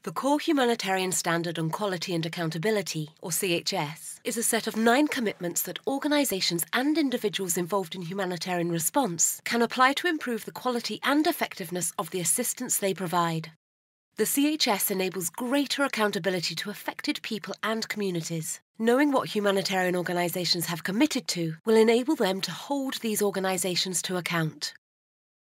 The Core Humanitarian Standard on Quality and Accountability, or CHS, is a set of 9 commitments that organisations and individuals involved in humanitarian response can apply to improve the quality and effectiveness of the assistance they provide. The CHS enables greater accountability to affected people and communities. Knowing what humanitarian organisations have committed to will enable them to hold these organisations to account.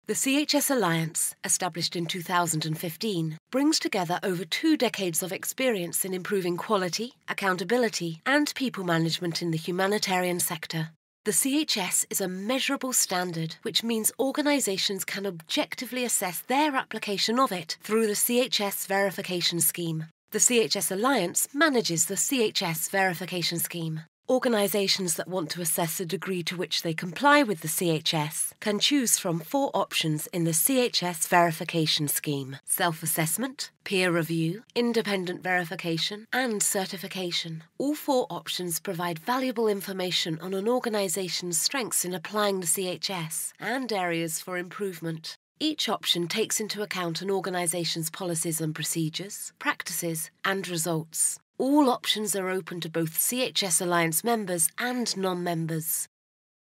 The CHS Alliance, established in 2015, brings together over 2 decades of experience in improving quality, accountability, and people management in the humanitarian sector. The CHS is a measurable standard, which means organisations can objectively assess their application of it through the CHS Verification Scheme. The CHS Alliance manages the CHS Verification Scheme. Organisations that want to assess the degree to which they comply with the CHS can choose from 4 options in the CHS Verification Scheme: self-assessment, peer review, independent verification, and certification. All 4 options provide valuable information on an organisation's strengths in applying the CHS and areas for improvement. Each option takes into account an organisation's policies and procedures, practices, and results. All options are open to both CHS Alliance members and non-members.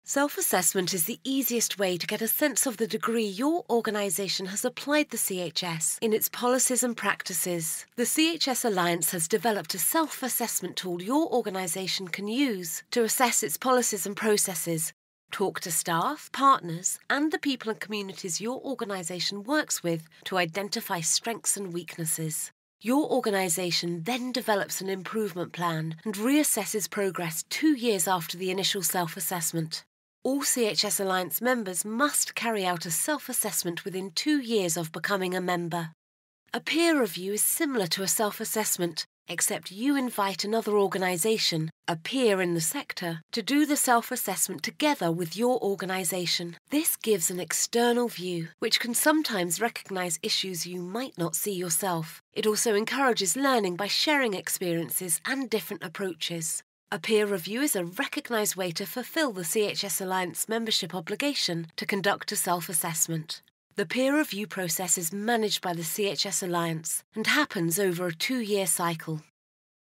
Self-assessment is the easiest way to get a sense of the degree your organisation has applied the CHS in its policies and practices. The CHS Alliance has developed a self-assessment tool your organisation can use to assess its policies and processes. Talk to staff, partners, and the people and communities your organisation works with to identify strengths and weaknesses. Your organisation then develops an improvement plan and reassesses progress 2 years after the initial self-assessment. All CHS Alliance members must carry out a self-assessment within 2 years of becoming a member. A peer review is similar to a self-assessment, except you invite another organisation, a peer in the sector, to do the self-assessment together with your organisation. This gives an external view, which can sometimes recognise issues you might not see yourself. It also encourages learning by sharing experiences and different approaches. A peer review is a recognised way to fulfil the CHS Alliance membership obligation to conduct a self-assessment. The peer review process is managed by the CHS Alliance and happens over a 2-year cycle.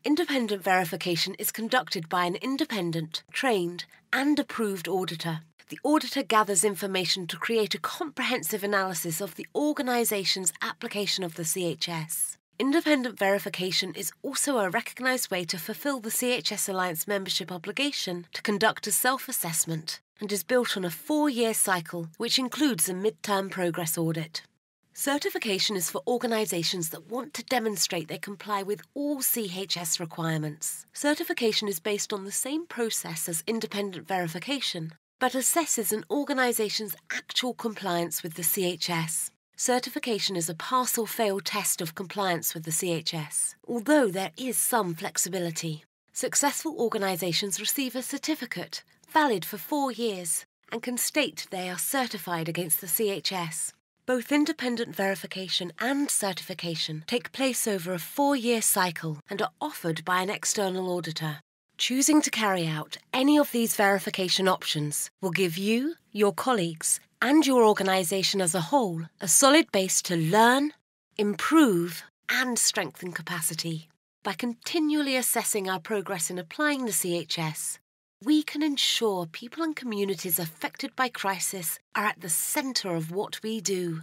Independent verification is conducted by an independent, trained, and approved auditor. The auditor gathers information to create a comprehensive analysis of the organisation's application of the CHS. Independent verification is also a recognised way to fulfil the CHS Alliance membership obligation to conduct a self-assessment, and is built on a 4-year cycle, which includes a mid-term progress audit. Certification is for organisations that want to demonstrate they comply with all CHS requirements. Certification is based on the same process as independent verification, but assesses an organisation's actual compliance with the CHS. Certification is a pass or fail test of compliance with the CHS, although there is some flexibility. Successful organisations receive a certificate, valid for 4 years, and can state they are certified against the CHS. Both independent verification and certification take place over a 4-year cycle and are offered by an external auditor. Choosing to carry out any of these verification options will give you, your colleagues, and your organisation as a whole a solid base to learn, improve, and strengthen capacity. By continually assessing our progress in applying the CHS, we can ensure people and communities affected by crisis are at the centre of what we do.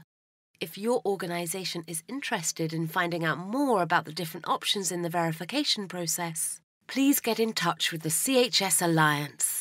If your organisation is interested in finding out more about the different options in the verification process, please get in touch with the CHS Alliance.